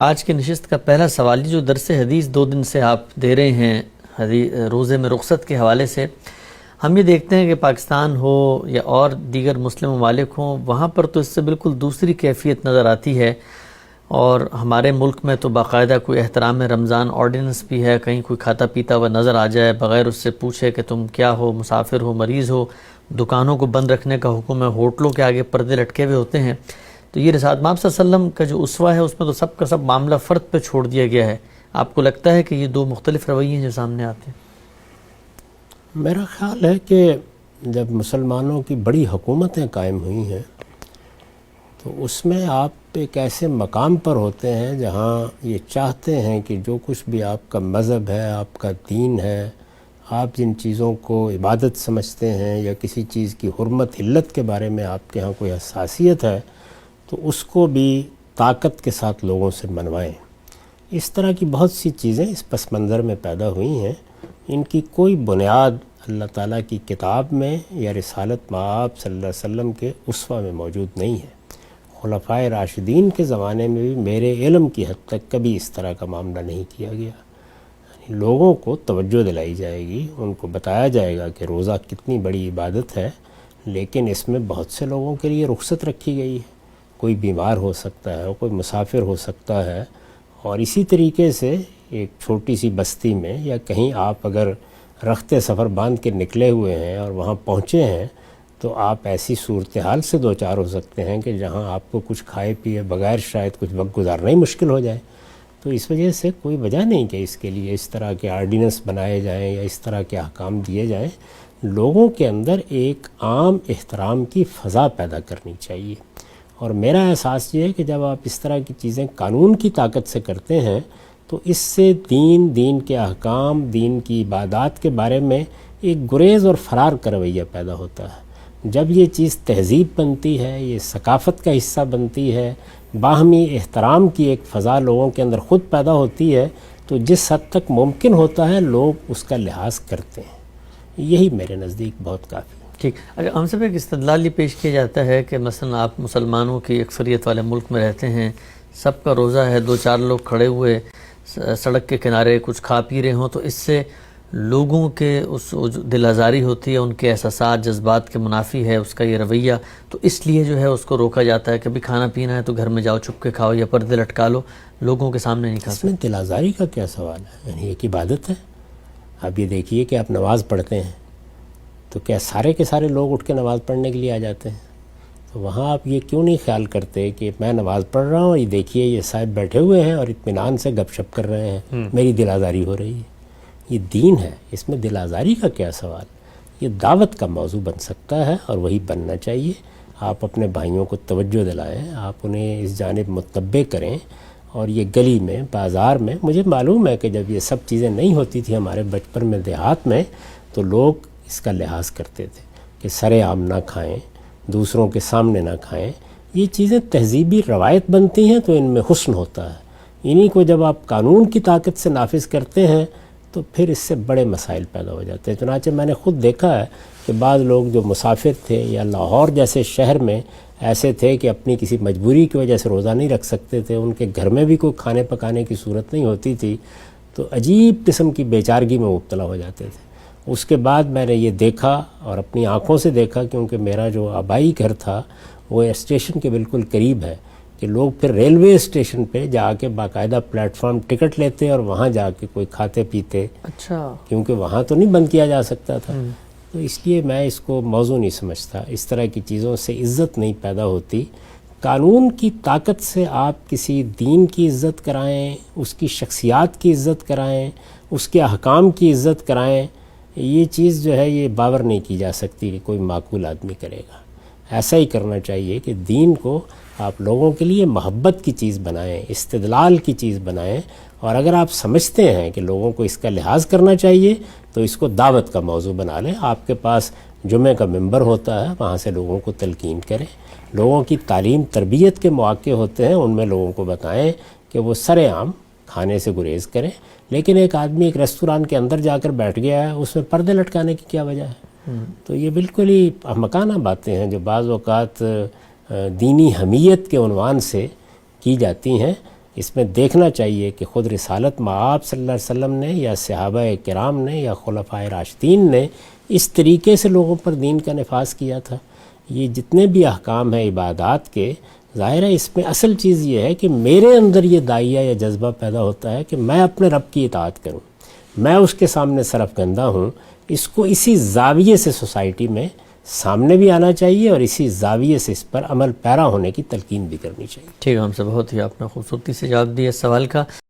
آج کی نشست کا پہلا سوال جو درس حدیث 2 دن سے آپ دے رہے ہیں روزے میں رخصت کے حوالے سے، ہم یہ دیکھتے ہیں کہ پاکستان ہو یا اور دیگر مسلم ممالک ہوں، وہاں پر تو اس سے بالکل دوسری کیفیت نظر آتی ہے، اور ہمارے ملک میں تو باقاعدہ کوئی احترام رمضان آرڈیننس بھی ہے، کہیں کوئی کھاتا پیتا ہوا نظر آ جائے بغیر اس سے پوچھے کہ تم کیا ہو، مسافر ہو، مریض ہو، دکانوں کو بند رکھنے کا حکم ہے، ہوٹلوں کے آگے پردے لٹکے ہوئے ہوتے ہیں۔ تو یہ رسالت مآب صلی اللہ علیہ وسلم کا جو اسوہ ہے اس میں تو سب کا سب معاملہ فرد پہ چھوڑ دیا گیا ہے۔ آپ کو لگتا ہے کہ یہ دو مختلف رویے ہیں جو سامنے آتے ہیں؟ میرا خیال ہے کہ جب مسلمانوں کی بڑی حکومتیں قائم ہوئی ہیں تو اس میں آپ ایک ایسے مقام پر ہوتے ہیں جہاں یہ چاہتے ہیں کہ جو کچھ بھی آپ کا مذہب ہے، آپ کا دین ہے، آپ جن چیزوں کو عبادت سمجھتے ہیں یا کسی چیز کی حرمت علت کے بارے میں آپ کے ہاں کوئی حساسیت ہے تو اس کو بھی طاقت کے ساتھ لوگوں سے منوائیں۔ اس طرح کی بہت سی چیزیں اس پس منظر میں پیدا ہوئی ہیں، ان کی کوئی بنیاد اللہ تعالیٰ کی کتاب میں یا رسالت مآب صلی اللہ علیہ وسلم کے اسوہ میں موجود نہیں ہے۔ خلفائے راشدین کے زمانے میں بھی میرے علم کی حد تک کبھی اس طرح کا معاملہ نہیں کیا گیا۔ یعنی لوگوں کو توجہ دلائی جائے گی، ان کو بتایا جائے گا کہ روزہ کتنی بڑی عبادت ہے، لیکن اس میں بہت سے لوگوں کے لیے رخصت رکھی گئی ہے۔ کوئی بیمار ہو سکتا ہے، کوئی مسافر ہو سکتا ہے، اور اسی طریقے سے ایک چھوٹی سی بستی میں یا کہیں آپ اگر رخت سفر باندھ کے نکلے ہوئے ہیں اور وہاں پہنچے ہیں تو آپ ایسی صورتحال سے دوچار ہو سکتے ہیں کہ جہاں آپ کو کچھ کھائے پیے بغیر شاید کچھ وقت گزارنا ہی مشکل ہو جائے۔ تو اس وجہ سے کوئی وجہ نہیں کہ اس کے لیے اس طرح کے آرڈیننس بنائے جائیں یا اس طرح کے احکام دیے جائیں۔ لوگوں کے اندر ایک عام احترام کی فضا پیدا کرنی چاہیے، اور میرا احساس یہ ہے کہ جب آپ اس طرح کی چیزیں قانون کی طاقت سے کرتے ہیں تو اس سے دین کے احکام، دین کی عبادات کے بارے میں ایک گریز اور فرار کا رویہ پیدا ہوتا ہے۔ جب یہ چیز تہذیب بنتی ہے، یہ ثقافت کا حصہ بنتی ہے، باہمی احترام کی ایک فضا لوگوں کے اندر خود پیدا ہوتی ہے تو جس حد تک ممکن ہوتا ہے لوگ اس کا لحاظ کرتے ہیں۔ یہی میرے نزدیک بہت کافی ہے۔ ٹھیک، اگر ہم سب ایک استدلال یہ پیش کیا جاتا ہے کہ مثلا آپ مسلمانوں کی اکثریت والے ملک میں رہتے ہیں، سب کا روزہ ہے، 2-4 لوگ کھڑے ہوئے سڑک کے کنارے کچھ کھا پی رہے ہوں تو اس سے لوگوں کے اس دل آزاری ہوتی ہے، ان کے احساسات جذبات کے منافی ہے اس کا یہ رویہ، تو اس لیے جو ہے اس کو روکا جاتا ہے کہ بھی کھانا پینا ہے تو گھر میں جاؤ چھپ کے کھاؤ یا پردے لٹکا لو، لوگوں کے سامنے نہیں کھا اس میں دل آزاری کا کیا سوال ہے؟ یعنی ایک عبادت ہے۔ آپ یہ دیکھیے کہ آپ نماز پڑھتے ہیں تو کیا سارے کے سارے لوگ اٹھ کے نماز پڑھنے کے لیے آ جاتے ہیں؟ تو وہاں آپ یہ کیوں نہیں خیال کرتے کہ میں نماز پڑھ رہا ہوں، یہ دیکھیے یہ صاحب بیٹھے ہوئے ہیں اور اطمینان سے گپ شپ کر رہے ہیں، میری دل آزاری ہو رہی ہے۔ یہ دین ہے، اس میں دل آزاری کا کیا سوال؟ یہ دعوت کا موضوع بن سکتا ہے اور وہی بننا چاہیے۔ آپ اپنے بھائیوں کو توجہ دلائیں، آپ انہیں اس جانب متنبع کریں، اور یہ گلی میں بازار میں، مجھے معلوم ہے کہ جب یہ سب چیزیں نہیں ہوتی تھی ہمارے بچپن میں دیہات میں تو لوگ اس کا لحاظ کرتے تھے کہ سر عام نہ کھائیں، دوسروں کے سامنے نہ کھائیں۔ یہ چیزیں تہذیبی روایت بنتی ہیں تو ان میں حسن ہوتا ہے۔ انہی کو جب آپ قانون کی طاقت سے نافذ کرتے ہیں تو پھر اس سے بڑے مسائل پیدا ہو جاتے ہیں۔ چنانچہ میں نے خود دیکھا ہے کہ بعض لوگ جو مسافر تھے یا لاہور جیسے شہر میں ایسے تھے کہ اپنی کسی مجبوری کی وجہ سے روزہ نہیں رکھ سکتے تھے، ان کے گھر میں بھی کوئی کھانے پکانے کی صورت نہیں ہوتی تھی، تو عجیب قسم کی بے چارگی میں مبتلا ہو جاتے تھے۔ اس کے بعد میں نے یہ دیکھا اور اپنی آنکھوں سے دیکھا، کیونکہ میرا جو آبائی گھر تھا وہ اسٹیشن کے بالکل قریب ہے، کہ لوگ پھر ریلوے اسٹیشن پہ جا کے باقاعدہ پلیٹ فارم ٹکٹ لیتے اور وہاں جا کے کوئی کھاتے پیتے، اچھا، کیونکہ وہاں تو نہیں بند کیا جا سکتا تھا۔ تو اس لیے میں اس کو موضوع نہیں سمجھتا، اس طرح کی چیزوں سے عزت نہیں پیدا ہوتی۔ قانون کی طاقت سے آپ کسی دین کی عزت کرائیں، اس کی شخصیات کی عزت کرائیں، اس کے احکام کی عزت کرائیں، یہ چیز جو ہے یہ باور نہیں کی جا سکتی کہ کوئی معقول آدمی کرے گا۔ ایسا ہی کرنا چاہیے کہ دین کو آپ لوگوں کے لیے محبت کی چیز بنائیں، استدلال کی چیز بنائیں، اور اگر آپ سمجھتے ہیں کہ لوگوں کو اس کا لحاظ کرنا چاہیے تو اس کو دعوت کا موضوع بنا لیں۔ آپ کے پاس جمعہ کا ممبر ہوتا ہے، وہاں سے لوگوں کو تلقین کریں، لوگوں کی تعلیم تربیت کے مواقع ہوتے ہیں، ان میں لوگوں کو بتائیں کہ وہ سر عام کھانے سے گریز کریں۔ لیکن ایک آدمی ایک ریستوران کے اندر جا کر بیٹھ گیا ہے، اس میں پردے لٹکانے کی کیا وجہ ہے؟ تو یہ بالکل ہی احمقانہ باتیں ہیں جو بعض اوقات دینی حمیت کے عنوان سے کی جاتی ہیں۔ اس میں دیکھنا چاہیے کہ خود رسالت مآب صلی اللہ علیہ وسلم نے یا صحابہ کرام نے یا خلفائے راشدین نے اس طریقے سے لوگوں پر دین کا نفاذ کیا تھا۔ یہ جتنے بھی احکام ہیں عبادات کے، ظاہر ہے اس میں اصل چیز یہ ہے کہ میرے اندر یہ داعیہ یا جذبہ پیدا ہوتا ہے کہ میں اپنے رب کی اطاعت کروں، میں اس کے سامنے سرفکندہ ہوں۔ اس کو اسی زاویے سے سوسائٹی میں سامنے بھی آنا چاہیے اور اسی زاویے سے اس پر عمل پیرا ہونے کی تلقین بھی کرنی چاہیے۔ ٹھیک ہے، ہم سے بہت ہی آپ نے خوبصورتی سے جواب دیا اس سوال کا۔